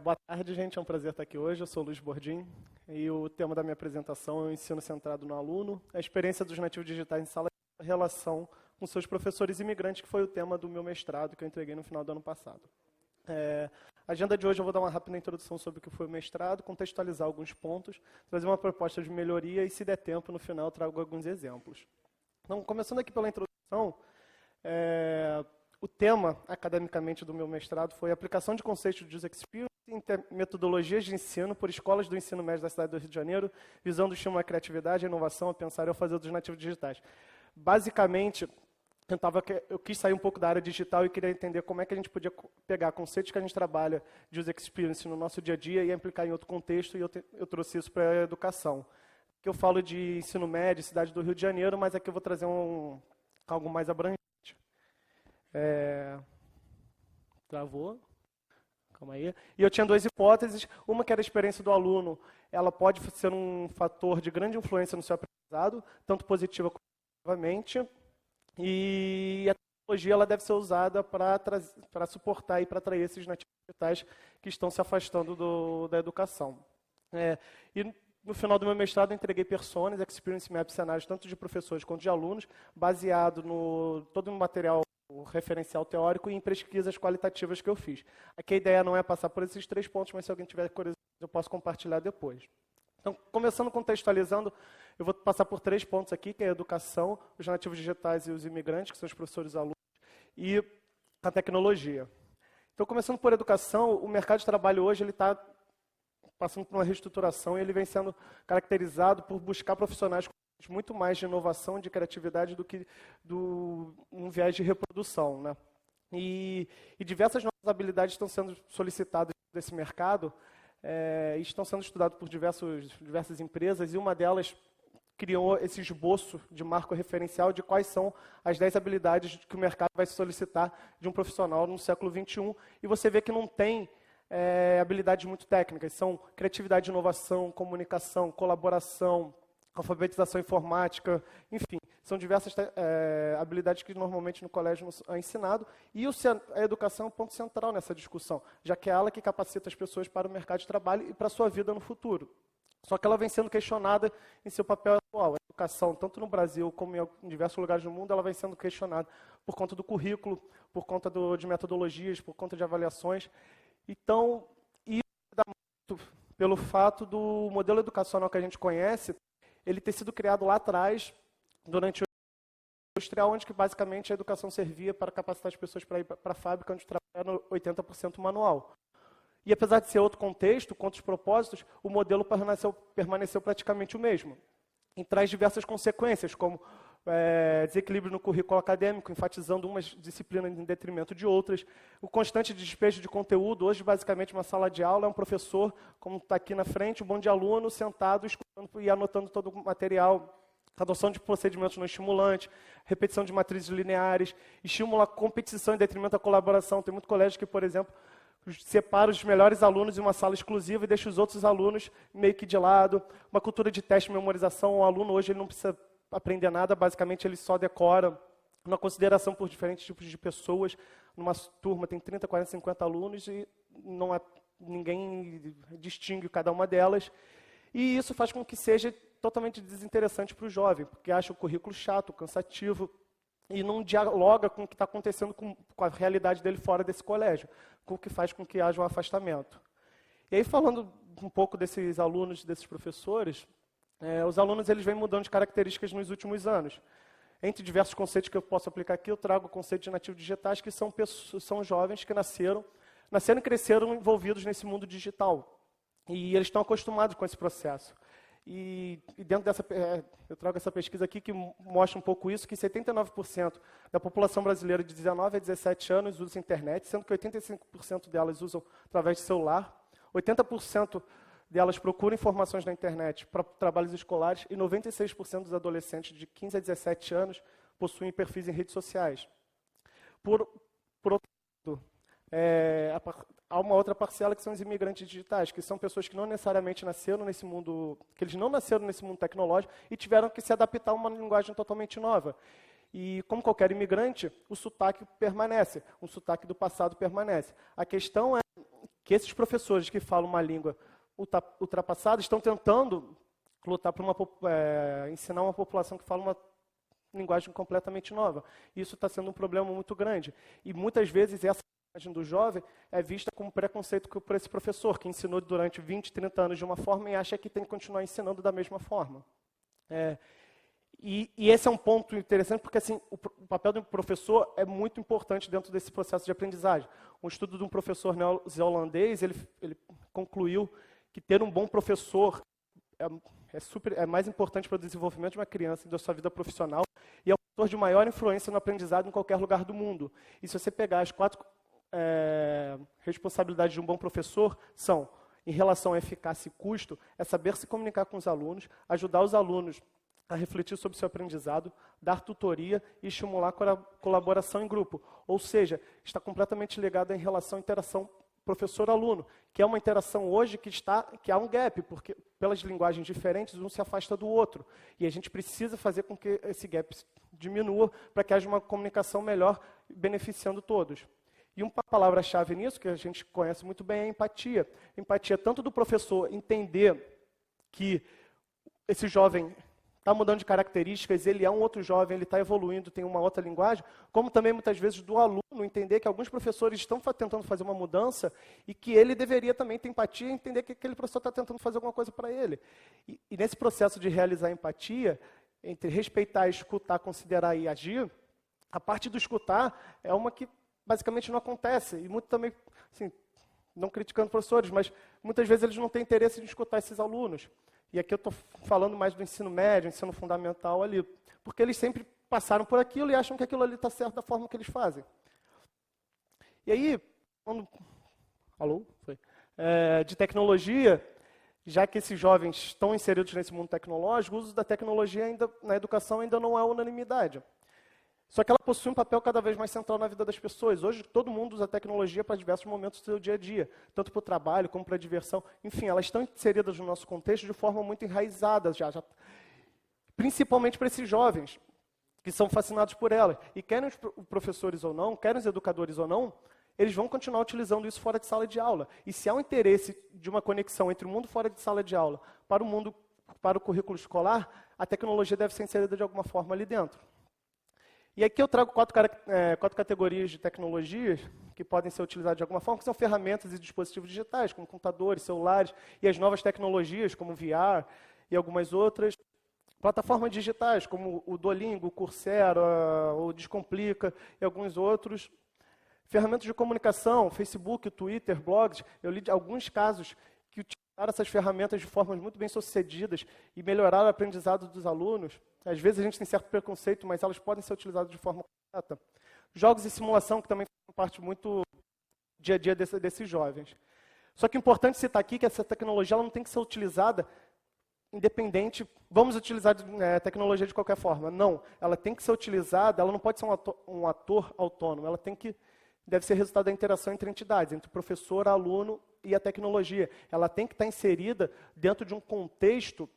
Boa tarde, gente. É um prazer estar aqui hoje. Eu sou o Luiz Bordim e o tema da minha apresentação é o ensino centrado no aluno, a experiência dos nativos digitais em sala de aula, relação com seus professores imigrantes, que foi o tema do meu mestrado que eu entreguei no final do ano passado. A agenda de hoje eu vou dar uma rápida introdução sobre o que foi o mestrado, contextualizar alguns pontos, trazer uma proposta de melhoria e, se der tempo, no final eu trago alguns exemplos. Então, começando aqui pela introdução, o tema, academicamente, do meu mestrado foi aplicação de conceitos de user experience em metodologias de ensino por escolas do ensino médio da cidade do Rio de Janeiro, visando o estímulo à criatividade, à inovação, a pensar e ao fazer dos nativos digitais. Basicamente, eu quis sair um pouco da área digital e queria entender como é que a gente podia pegar conceitos que a gente trabalha de user experience no nosso dia a dia e aplicar em outro contexto, e eu trouxe isso para a educação. Aqui eu falo de ensino médio, cidade do Rio de Janeiro, mas aqui eu vou trazer algo mais abrangente. Travou. Calma aí. E eu tinha duas hipóteses. Uma que era a experiência do aluno. Ela pode ser um fator de grande influência no seu aprendizado, tanto positiva como negativamente. E a tecnologia ela deve ser usada para suportar e para atrair esses nativos digitais que estão se afastando da educação. E no final do meu mestrado eu entreguei personas, experience maps, cenários, tanto de professores quanto de alunos, baseado todo no material referencial teórico e em pesquisas qualitativas que eu fiz. Aqui a ideia não é passar por esses 3 pontos, mas se alguém tiver curiosidade, eu posso compartilhar depois. Então, começando contextualizando, eu vou passar por 3 pontos aqui, que é a educação, os nativos digitais e os imigrantes, que são os professores e alunos, e a tecnologia. Então, começando por educação, o mercado de trabalho hoje ele está passando por uma reestruturação e ele vem sendo caracterizado por buscar profissionais com muito mais de inovação, de criatividade do que um viés de reprodução, né? E diversas novas habilidades estão sendo solicitadas desse mercado e estão sendo estudadas por diversas empresas, e uma delas criou esse esboço de marco referencial de quais são as 10 habilidades que o mercado vai solicitar de um profissional no século XXI, e você vê que não tem habilidades muito técnicas, são criatividade, inovação, comunicação, colaboração, alfabetização informática, enfim, são diversas habilidades que normalmente no colégio é ensinado, e a educação é um ponto central nessa discussão, já que é ela que capacita as pessoas para o mercado de trabalho e para a sua vida no futuro. Só que ela vem sendo questionada em seu papel atual. A educação, tanto no Brasil como em diversos lugares do mundo, ela vem sendo questionada por conta do currículo, por conta de metodologias, por conta de avaliações. Então, isso dá muito pelo fato do modelo educacional que a gente conhece ele ter sido criado lá atrás, durante o industrial, onde que basicamente a educação servia para capacitar as pessoas para ir para a fábrica, onde trabalha 80% manual. E apesar de ser outro contexto, com outros propósitos, o modelo permaneceu praticamente o mesmo. E traz diversas consequências, como desequilíbrio no currículo acadêmico, enfatizando umas disciplinas em detrimento de outras, o constante despejo de conteúdo. Hoje, basicamente, uma sala de aula é um professor, como está aqui na frente, um bando de alunos sentado, escutando e anotando todo o material, adoção de procedimentos não estimulantes, repetição de matrizes lineares, estimula a competição em detrimento da colaboração. Tem muito colégio que, por exemplo, separa os melhores alunos em uma sala exclusiva e deixa os outros alunos meio que de lado. Uma cultura de teste e memorização. O aluno hoje ele não precisa aprender nada, basicamente ele só decora. Uma consideração por diferentes tipos de pessoas. Numa turma tem 30, 40, 50 alunos e ninguém distingue cada uma delas. E isso faz com que seja totalmente desinteressante para o jovem, porque acha o currículo chato, cansativo, e não dialoga com o que está acontecendo com a realidade dele fora desse colégio, com o que faz com que haja um afastamento. E aí, falando um pouco desses alunos, desses professores, os alunos eles vêm mudando de características nos últimos anos. Entre diversos conceitos que eu posso aplicar aqui, eu trago o conceito de nativos digitais, que são jovens que nasceram e cresceram envolvidos nesse mundo digital. E eles estão acostumados com esse processo. E dentro dessa, eu trago essa pesquisa aqui que mostra um pouco isso, que 79% da população brasileira de 19 a 17 anos usa internet, sendo que 85% delas usam através de celular, 80% delas procuram informações na internet para trabalhos escolares e 96% dos adolescentes de 15 a 17 anos possuem perfis em redes sociais. Por outro lado, há uma outra parcela que são os imigrantes digitais, que são pessoas que não necessariamente nasceram nesse mundo, que eles não nasceram nesse mundo tecnológico e tiveram que se adaptar a uma linguagem totalmente nova. E como qualquer imigrante, o sotaque permanece, o sotaque do passado permanece. A questão é que esses professores que falam uma língua ultrapassada estão tentando lutar para ensinar uma população que fala uma linguagem completamente nova. Isso está sendo um problema muito grande. E muitas vezes essa linguagem do jovem é vista como preconceito por esse professor, que ensinou durante 20, 30 anos de uma forma e acha que tem que continuar ensinando da mesma forma. E esse é um ponto interessante, porque assim, o papel do professor é muito importante dentro desse processo de aprendizagem. Um estudo de um professor neozelandês, ele concluiu que ter um bom professor é mais importante para o desenvolvimento de uma criança e da sua vida profissional e é o fator de maior influência no aprendizado em qualquer lugar do mundo. E se você pegar as 4 responsabilidades de um bom professor, são, em relação a eficácia e custo, é saber se comunicar com os alunos, ajudar os alunos a refletir sobre o seu aprendizado, dar tutoria e estimular a colaboração em grupo. Ou seja, está completamente ligado à relação, interação professor-aluno, que é uma interação hoje que há um gap, porque pelas linguagens diferentes, um se afasta do outro. E a gente precisa fazer com que esse gap diminua para que haja uma comunicação melhor, beneficiando todos. E uma palavra-chave nisso, que a gente conhece muito bem, é a empatia. Empatia tanto do professor entender que esse jovem está mudando de características, ele é um outro jovem, ele está evoluindo, tem uma outra linguagem, como também muitas vezes do aluno entender que alguns professores estão tentando fazer uma mudança e que ele deveria também ter empatia e entender que aquele professor está tentando fazer alguma coisa para ele. E nesse processo de realizar empatia, entre respeitar, escutar, considerar e agir, a parte do escutar é uma que basicamente não acontece. E muito também, assim, não criticando professores, mas muitas vezes eles não têm interesse em escutar esses alunos. E aqui eu estou falando mais do ensino médio, ensino fundamental ali, porque eles sempre passaram por aquilo e acham que aquilo ali está certo da forma que eles fazem. E aí, de tecnologia, já que esses jovens estão inseridos nesse mundo tecnológico, o uso da tecnologia na educação ainda não é unanimidade. Só que ela possui um papel cada vez mais central na vida das pessoas. Hoje, todo mundo usa a tecnologia para diversos momentos do seu dia a dia, tanto para o trabalho como para a diversão. Enfim, elas estão inseridas no nosso contexto de forma muito enraizada já principalmente para esses jovens, que são fascinados por elas. E querem os professores ou não, querem os educadores ou não, eles vão continuar utilizando isso fora de sala de aula. E se há um interesse de uma conexão entre o mundo fora de sala de aula para o currículo escolar, a tecnologia deve ser inserida de alguma forma ali dentro. E aqui eu trago 4 categorias de tecnologias que podem ser utilizadas de alguma forma, que são ferramentas e dispositivos digitais, como computadores, celulares, e as novas tecnologias, como o VR e algumas outras. Plataformas digitais, como o Duolingo, o Coursera, o Descomplica e alguns outros. Ferramentas de comunicação, Facebook, Twitter, blogs. Eu li de alguns casos que utilizaram essas ferramentas de formas muito bem sucedidas e melhoraram o aprendizado dos alunos. Às vezes a gente tem certo preconceito, mas elas podem ser utilizadas de forma correta. Jogos e simulação, que também fazem parte muito do dia a dia desses jovens. Só que é importante citar aqui que essa tecnologia ela não tem que ser utilizada independente, vamos utilizar tecnologia de qualquer forma. Não, ela tem que ser utilizada, ela não pode ser um ator autônomo, ela deve ser resultado da interação entre entidades, entre o professor, aluno e a tecnologia. Ela tem que estar inserida dentro de um contexto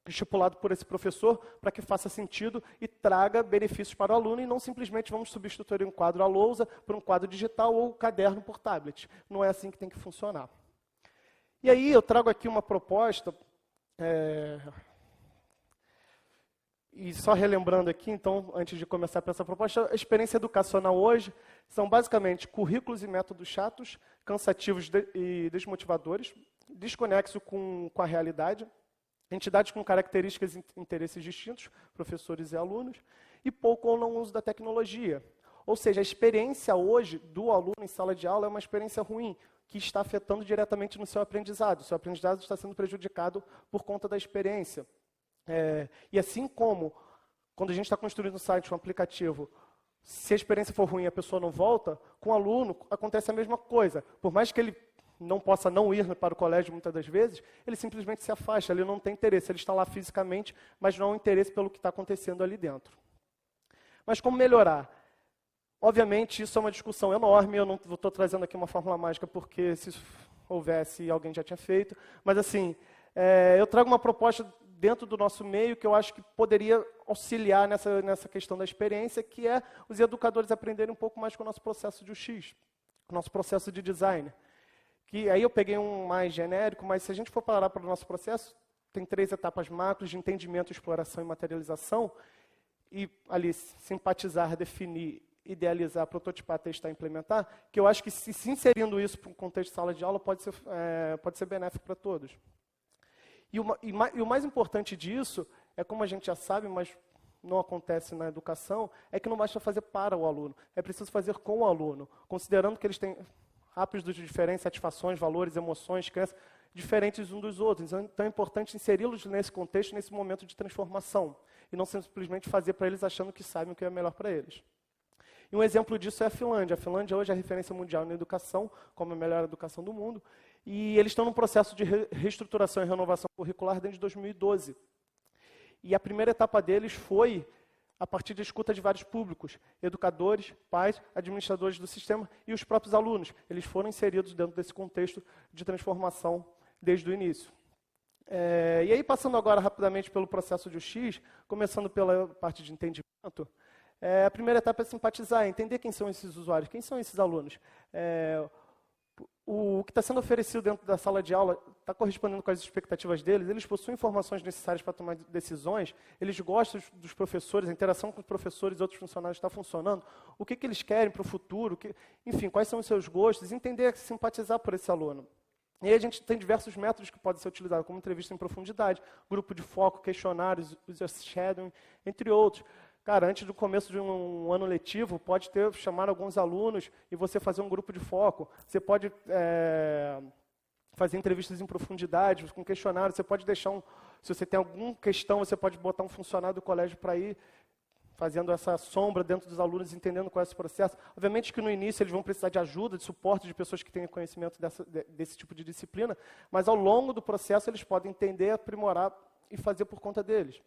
estipulado por esse professor para que faça sentido e traga benefícios para o aluno e não simplesmente vamos substituir um quadro à lousa por um quadro digital ou caderno por tablet. Não é assim que tem que funcionar. E aí eu trago aqui uma proposta, e só relembrando aqui, então, antes de começar para essa proposta, a experiência educacional hoje são basicamente currículos e métodos chatos, cansativos e desmotivadores, desconexos com a realidade, entidades com características e interesses distintos, professores e alunos, e pouco ou não uso da tecnologia. Ou seja, a experiência hoje do aluno em sala de aula é uma experiência ruim, que está afetando diretamente no seu aprendizado. O seu aprendizado está sendo prejudicado por conta da experiência. E assim como, quando a gente está construindo um site, um aplicativo, se a experiência for ruim e a pessoa não volta, com o aluno acontece a mesma coisa. Por mais que ele não possa não ir para o colégio muitas das vezes, ele simplesmente se afasta, ele não tem interesse, ele está lá fisicamente, mas não há um interesse pelo que está acontecendo ali dentro. Mas como melhorar? Obviamente, isso é uma discussão enorme, eu não estou trazendo aqui uma fórmula mágica, porque se houvesse, alguém já tinha feito, mas assim, eu trago uma proposta dentro do nosso meio que eu acho que poderia auxiliar nessa questão da experiência, que é os educadores aprenderem um pouco mais com o nosso processo de UX, o nosso processo de design. que aí eu peguei um mais genérico, mas se a gente for parar para o nosso processo, tem 3 etapas macros de entendimento, exploração e materialização, e ali simpatizar, definir, idealizar, prototipar, testar, implementar, que eu acho que se inserindo isso para um contexto de sala de aula pode ser benéfico para todos. E o mais importante disso é, como a gente já sabe, mas não acontece na educação, é que não basta fazer para o aluno, é preciso fazer com o aluno, considerando que eles têm rápidos diferentes, satisfações, valores, emoções, crenças, diferentes uns dos outros. Então é importante inseri-los nesse contexto, nesse momento de transformação, e não simplesmente fazer para eles achando que sabem o que é melhor para eles. E um exemplo disso é a Finlândia. A Finlândia hoje é a referência mundial na educação, como a melhor educação do mundo, e eles estão num processo de reestruturação e renovação curricular desde 2012. E a primeira etapa deles foi a partir da escuta de vários públicos, educadores, pais, administradores do sistema e os próprios alunos. Eles foram inseridos dentro desse contexto de transformação desde o início. E aí, passando agora rapidamente pelo processo de UX, começando pela parte de entendimento, a primeira etapa é simpatizar, entender quem são esses usuários, quem são esses alunos. O que está sendo oferecido dentro da sala de aula está correspondendo com as expectativas deles, eles possuem informações necessárias para tomar decisões, eles gostam dos professores, a interação com os professores e outros funcionários está funcionando, o que eles querem para o futuro, enfim, quais são os seus gostos, entender, simpatizar por esse aluno. E aí a gente tem diversos métodos que podem ser utilizados, como entrevista em profundidade, grupo de foco, questionários, user shadowing, entre outros. Cara, antes do começo de um ano letivo, pode chamar alguns alunos e você fazer um grupo de foco. Você pode fazer entrevistas em profundidade, com questionários. Você pode deixar se você tem alguma questão, você pode botar um funcionário do colégio para ir fazendo essa sombra dentro dos alunos, entendendo qual é esse processo. Obviamente que no início eles vão precisar de ajuda, de suporte de pessoas que tenham conhecimento desse tipo de disciplina, mas ao longo do processo eles podem entender, aprimorar e fazer por conta deles.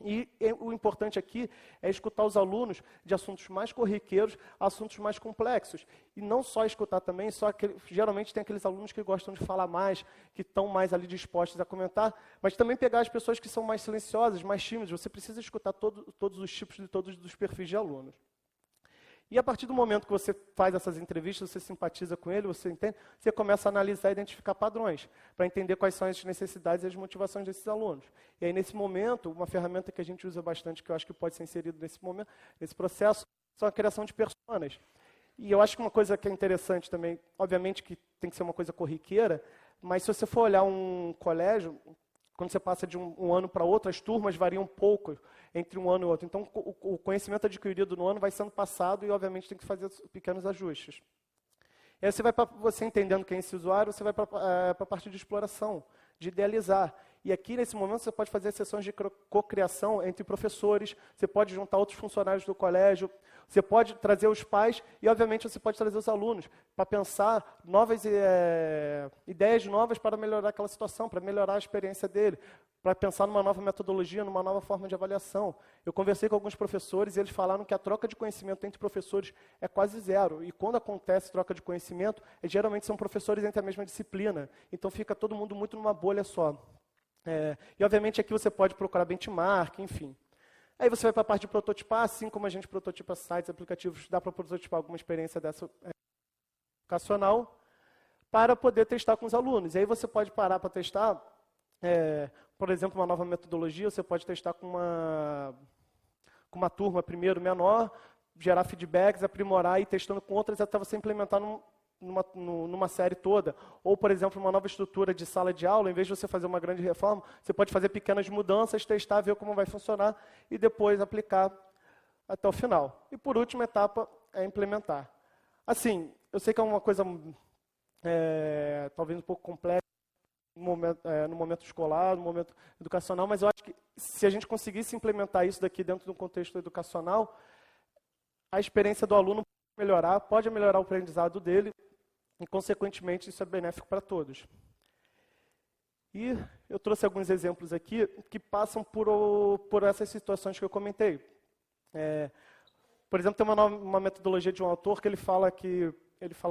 E o importante aqui é escutar os alunos de assuntos mais corriqueiros a assuntos mais complexos. E não só escutar também, geralmente tem aqueles alunos que gostam de falar mais, que estão mais ali dispostos a comentar, mas também pegar as pessoas que são mais silenciosas, mais tímidas. Você precisa escutar todos os tipos e todos os perfis de alunos. E a partir do momento que você faz essas entrevistas, você simpatiza com ele, você entende, você começa a analisar e identificar padrões, para entender quais são as necessidades e as motivações desses alunos. E aí, nesse momento, uma ferramenta que a gente usa bastante, que eu acho que pode ser inserido nesse momento, nesse processo, são a criação de personas. E eu acho que uma coisa que é interessante também, obviamente que tem que ser uma coisa corriqueira, mas se você for olhar um colégio, quando você passa de um ano para outro, as turmas variam um pouco entre um ano e outro. Então, o conhecimento adquirido no ano vai sendo passado e, obviamente, tem que fazer pequenos ajustes. E aí você entendendo quem é esse usuário, você vai para a parte de exploração, de idealizar. E aqui, nesse momento, você pode fazer sessões de cocriação entre professores, você pode juntar outros funcionários do colégio, você pode trazer os pais e, obviamente, você pode trazer os alunos para pensar novas ideias novas para melhorar aquela situação, para melhorar a experiência dele, para pensar numa nova metodologia, numa nova forma de avaliação. Eu conversei com alguns professores e eles falaram que a troca de conhecimento entre professores é quase zero. E quando acontece troca de conhecimento, geralmente são professores entre a mesma disciplina. Então fica todo mundo muito numa bolha só. E obviamente aqui você pode procurar benchmark, enfim. Aí você vai para a parte de prototipar, assim como a gente prototipa sites, aplicativos, dá para prototipar alguma experiência dessa educacional para poder testar com os alunos. E aí você pode parar para testar, por exemplo, uma nova metodologia, você pode testar com uma turma primeiro menor, gerar feedbacks, aprimorar e ir testando com outras até você implementar numa série toda. Ou, por exemplo, uma nova estrutura de sala de aula, em vez de você fazer uma grande reforma, você pode fazer pequenas mudanças, testar, ver como vai funcionar e depois aplicar até o final. E, por última etapa, é implementar. Assim, eu sei que é uma coisa talvez um pouco complexa no momento escolar, no momento educacional, mas eu acho que se a gente conseguisse implementar isso daqui dentro de um contexto educacional, a experiência do aluno pode melhorar o aprendizado dele e, consequentemente, isso é benéfico para todos. E eu trouxe alguns exemplos aqui que passam por essas situações que eu comentei. Por exemplo, tem uma metodologia de um autor que ele fala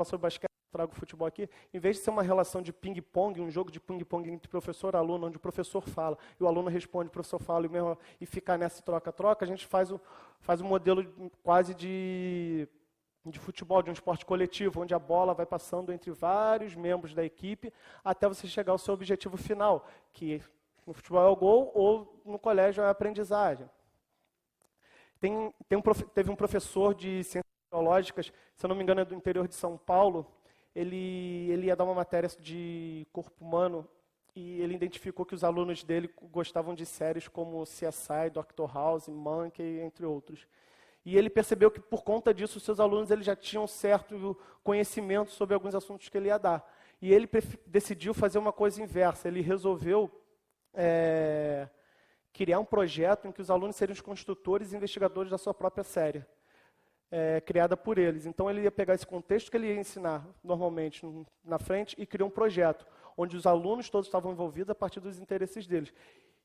sobre basquete, trago o futebol aqui, em vez de ser uma relação de ping-pong, um jogo de ping-pong entre professor e aluno, onde o professor fala e o aluno responde, o professor fala e ficar nessa troca-troca, a gente faz um modelo quase de de futebol, de um esporte coletivo, onde a bola vai passando entre vários membros da equipe até você chegar ao seu objetivo final, que no futebol é o gol ou no colégio é a aprendizagem. Teve um professor de ciências biológicas, se eu não me engano é do interior de São Paulo, ele ia dar uma matéria de corpo humano e ele identificou que os alunos dele gostavam de séries como CSI, Dr. House, Monkey, entre outros. E ele percebeu que, por conta disso, os seus alunos eles já tinham certo conhecimento sobre alguns assuntos que ele ia dar. E ele decidiu fazer uma coisa inversa. Ele resolveu criar um projeto em que os alunos seriam os construtores e investigadores da sua própria série, criada por eles. Então, ele ia pegar esse contexto que ele ia ensinar, normalmente, na frente, e criou um projeto, onde os alunos todos estavam envolvidos a partir dos interesses deles.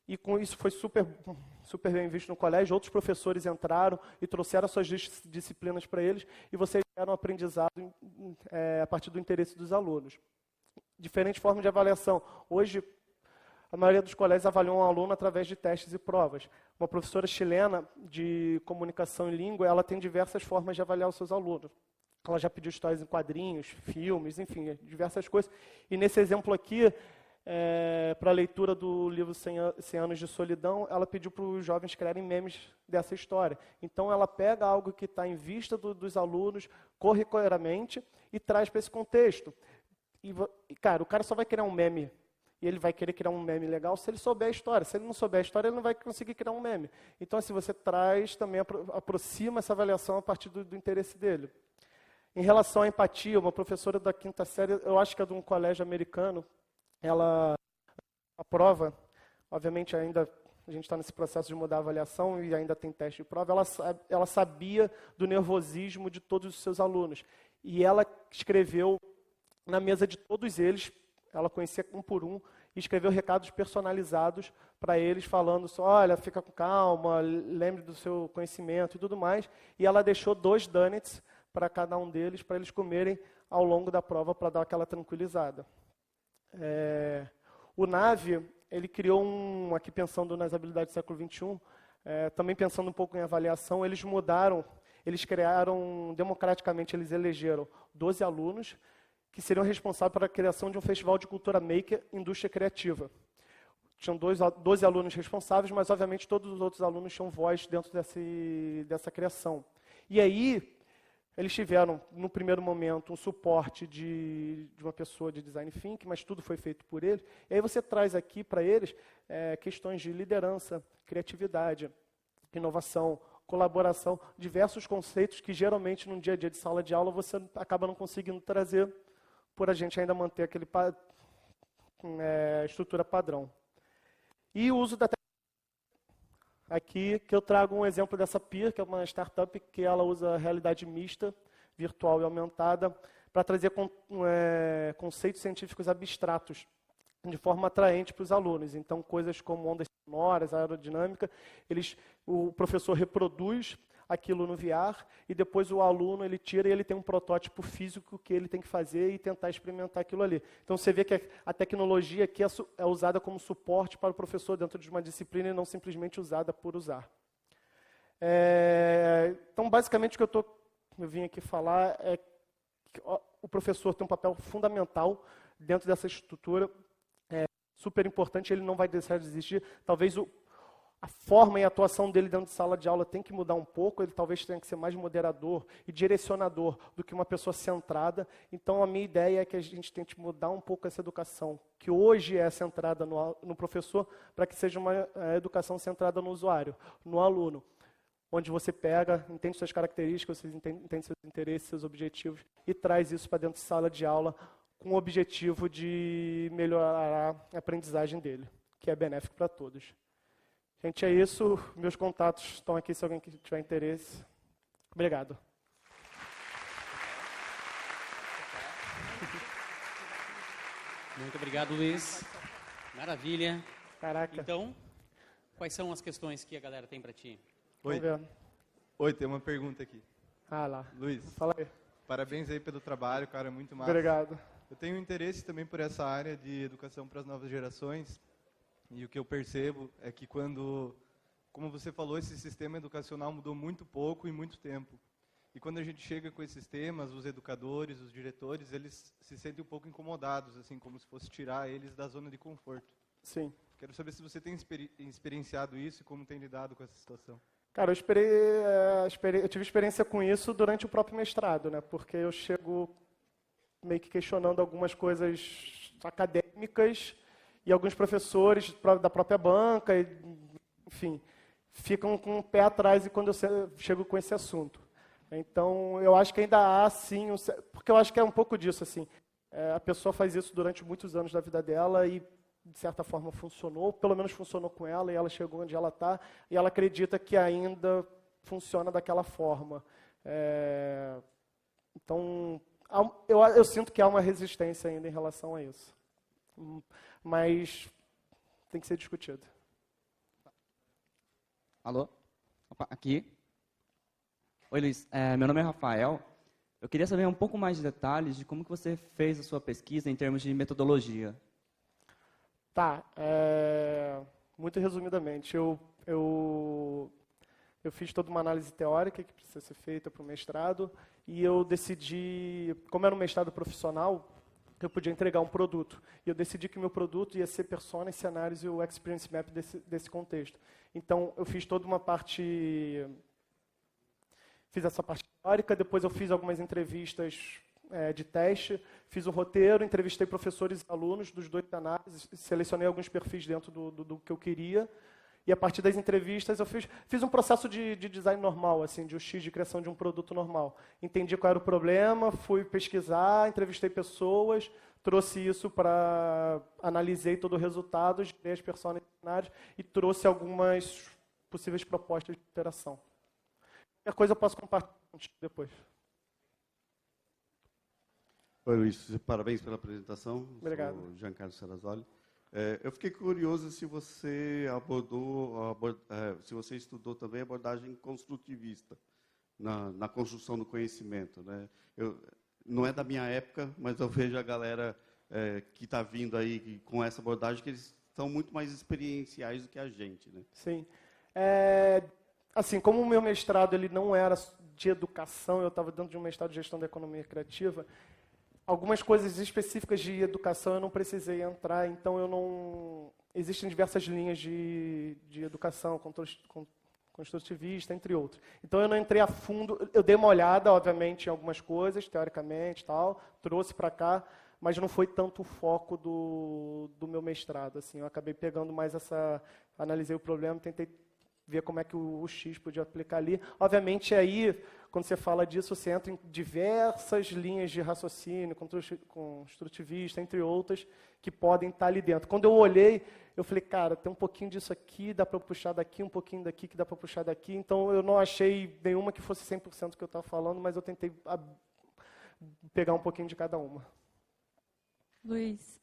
E com isso foi super bem visto no colégio. Outros professores entraram e trouxeram suas disciplinas para eles, e vocês tiveram aprendizado a partir do interesse dos alunos. Diferentes formas de avaliação. Hoje, a maioria dos colégios avaliam um aluno através de testes e provas. Uma professora chilena de comunicação e língua, ela tem diversas formas de avaliar os seus alunos. Ela já pediu histórias em quadrinhos, filmes, enfim, diversas coisas. E nesse exemplo aqui, para a leitura do livro 100 Anos de Solidão, ela pediu para os jovens criarem memes dessa história. Então, ela pega algo que está em vista dos alunos corriqueiramente e traz para esse contexto. E, cara, o cara só vai criar um meme, e ele vai querer criar um meme legal se ele souber a história. Se ele não souber a história, ele não vai conseguir criar um meme. Então, assim, você traz também, aproxima essa avaliação a partir do interesse dele. Em relação à empatia, uma professora da 5ª série, eu acho que é de um colégio americano, ela aprova, obviamente ainda a gente está nesse processo de mudar a avaliação e ainda tem teste de prova, ela sabia do nervosismo de todos os seus alunos. E ela escreveu na mesa de todos eles, ela conhecia um por um, e escreveu recados personalizados para eles, falando só, olha, fica com calma, lembre do seu conhecimento e tudo mais. E ela deixou 2 donuts para cada um deles, para eles comerem ao longo da prova, para dar aquela tranquilizada. O Nave, ele criou aqui pensando nas habilidades do século XXI, também pensando um pouco em avaliação, eles criaram, democraticamente, eles elegeram 12 alunos, que seriam responsáveis pela criação de um festival de cultura maker, indústria criativa. Tinham 12 alunos responsáveis, mas, obviamente, todos os outros alunos tinham voz dentro dessa criação. E aí, eles tiveram, no primeiro momento, um suporte de uma pessoa de design thinking, mas tudo foi feito por eles. E aí você traz aqui para eles questões de liderança, criatividade, inovação, colaboração, diversos conceitos que, geralmente, no dia a dia de sala de aula, você acaba não conseguindo trazer, por a gente ainda manter aquele estrutura padrão. E o uso da aqui que eu trago um exemplo dessa Peer, que é uma startup que ela usa realidade mista, virtual e aumentada, para trazer conceitos científicos abstratos de forma atraente para os alunos. Então, coisas como ondas sonoras, aerodinâmica, o professor reproduz aquilo no VR e depois o aluno ele tira e ele tem um protótipo físico que ele tem que fazer e tentar experimentar aquilo ali. Então você vê que a tecnologia aqui é usada como suporte para o professor dentro de uma disciplina e não simplesmente usada por usar. Então basicamente o que eu vim aqui falar é que o professor tem um papel fundamental dentro dessa estrutura, super importante, ele não vai deixar de existir. Talvez a forma e a atuação dele dentro de sala de aula tem que mudar um pouco, ele talvez tenha que ser mais moderador e direcionador do que uma pessoa centrada. Então, a minha ideia é que a gente tente mudar um pouco essa educação, que hoje é centrada no professor, para que seja uma educação centrada no usuário, no aluno, onde você pega, entende suas características, você entende seus interesses, seus objetivos, e traz isso para dentro de sala de aula com o objetivo de melhorar a aprendizagem dele, que é benéfico para todos. Gente, é isso. Meus contatos estão aqui se alguém tiver interesse. Obrigado. Muito obrigado, Luiz. Maravilha. Caraca. Então, quais são as questões que a galera tem para ti? Oi. Oi, tem uma pergunta aqui. Ah lá. Luiz, fala aí. Parabéns aí pelo trabalho, cara, muito massa. Obrigado. Eu tenho interesse também por essa área de educação para as novas gerações. E o que eu percebo é que como você falou, esse sistema educacional mudou muito pouco em muito tempo. E quando a gente chega com esses temas, os educadores, os diretores, eles se sentem um pouco incomodados, assim, como se fosse tirar eles da zona de conforto. Sim. Quero saber se você tem experienciado isso e como tem lidado com essa situação. Cara, eu tive experiência com isso durante o próprio mestrado, né? Porque eu chego meio que questionando algumas coisas acadêmicas e alguns professores da própria banca, enfim, ficam com o pé atrás e quando eu chego com esse assunto. Então, eu acho que ainda há, sim, porque eu acho que é um pouco disso, assim. A pessoa faz isso durante muitos anos da vida dela e de certa forma funcionou, pelo menos funcionou com ela, e ela chegou onde ela está, e ela acredita que ainda funciona daquela forma. Então, eu sinto que há uma resistência ainda em relação a isso. Mas tem que ser discutido. Alô? Opa, aqui. Oi, Luiz. Meu nome é Rafael. Eu queria saber um pouco mais de detalhes de como que você fez a sua pesquisa em termos de metodologia. Tá, muito resumidamente, eu fiz toda uma análise teórica que precisa ser feita para o mestrado e eu decidi, como era um mestrado profissional, eu podia entregar um produto. E eu decidi que meu produto ia ser Persona, Cenários e o Experience Map desse contexto. Então, eu fiz toda uma parte, fiz essa parte teórica, depois eu fiz algumas entrevistas de teste, fiz um roteiro, entrevistei professores e alunos dos 2 análises, selecionei alguns perfis dentro do que eu queria, e a partir das entrevistas eu fiz um processo de design normal, assim, de UX, de criação de um produto normal. Entendi qual era o problema, fui pesquisar, entrevistei pessoas, trouxe isso para... analisei todo o resultado, gerei as personas e trouxe algumas possíveis propostas de interação. Qualquer coisa eu posso compartilhar contigo depois. Oi, Luiz. Parabéns pela apresentação. Obrigado. Sou Giancarlo Serrazoli. Eu fiquei curioso se você se você estudou também abordagem construtivista na construção do conhecimento, né? Não é da minha época, mas eu vejo a galera que está vindo aí com essa abordagem que eles são muito mais experienciais do que a gente, né? Sim. Assim, como o meu mestrado ele não era de educação, eu estava dentro de um mestrado de gestão da economia criativa, algumas coisas específicas de educação eu não precisei entrar, então eu não... Existem diversas linhas de educação construtivista, entre outros. Então eu não entrei a fundo, eu dei uma olhada, obviamente, em algumas coisas, teoricamente, tal, trouxe para cá, mas não foi tanto o foco do meu mestrado. Assim, eu acabei pegando mais analisei o problema, tentei ver como é que o X podia aplicar ali. Obviamente, aí, quando você fala disso, você entra em diversas linhas de raciocínio, construtivista, entre outras, que podem estar ali dentro. Quando eu olhei, eu falei, cara, tem um pouquinho disso aqui, dá para puxar daqui, um pouquinho daqui, que dá para puxar daqui. Então, eu não achei nenhuma que fosse 100% do que eu estava falando, mas eu tentei pegar um pouquinho de cada uma. Luiz,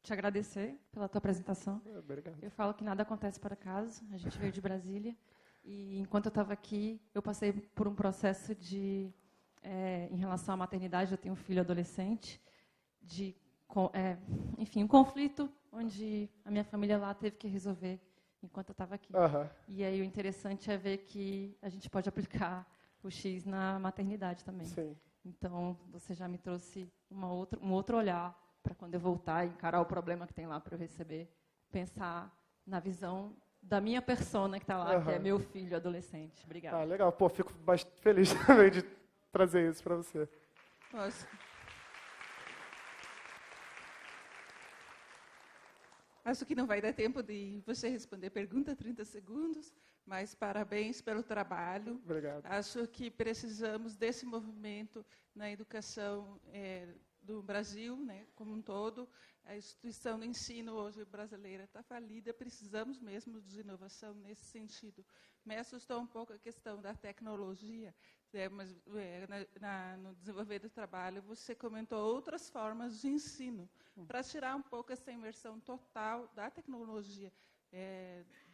te agradecer pela tua apresentação. Obrigado. Eu falo que nada acontece por acaso. A gente veio de Brasília e, enquanto eu estava aqui, eu passei por um processo em relação à maternidade. Eu tenho um filho adolescente, enfim, um conflito onde a minha família lá teve que resolver enquanto eu estava aqui. Uhum. E aí o interessante é ver que a gente pode aplicar o X na maternidade também. Sim. Então, você já me trouxe um outro olhar para quando eu voltar e encarar o problema que tem lá para eu receber, pensar na visão da minha persona que está lá, que é meu filho adolescente. Obrigada. Legal. Pô, fico bastante feliz também de trazer isso para você. Posso? Acho que não vai dar tempo de você responder pergunta, 30 segundos, mas parabéns pelo trabalho. Obrigado. Acho que precisamos desse movimento na educação do Brasil, né, como um todo. A instituição do ensino hoje brasileira está falida, precisamos mesmo de inovação nesse sentido. Me assustou um pouco a questão da tecnologia, mas no desenvolver do trabalho você comentou outras formas de ensino, para tirar um pouco essa imersão total da tecnologia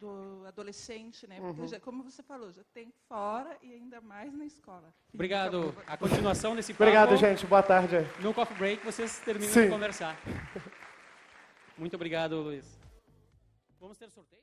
do adolescente, né? Porque, já, como você falou, já tem fora e ainda mais na escola. Obrigado. A continuação desse papo... Obrigado, gente. Boa tarde. No coffee break, vocês terminam Sim. de conversar. Muito obrigado, Luiz. Vamos ter sorteio?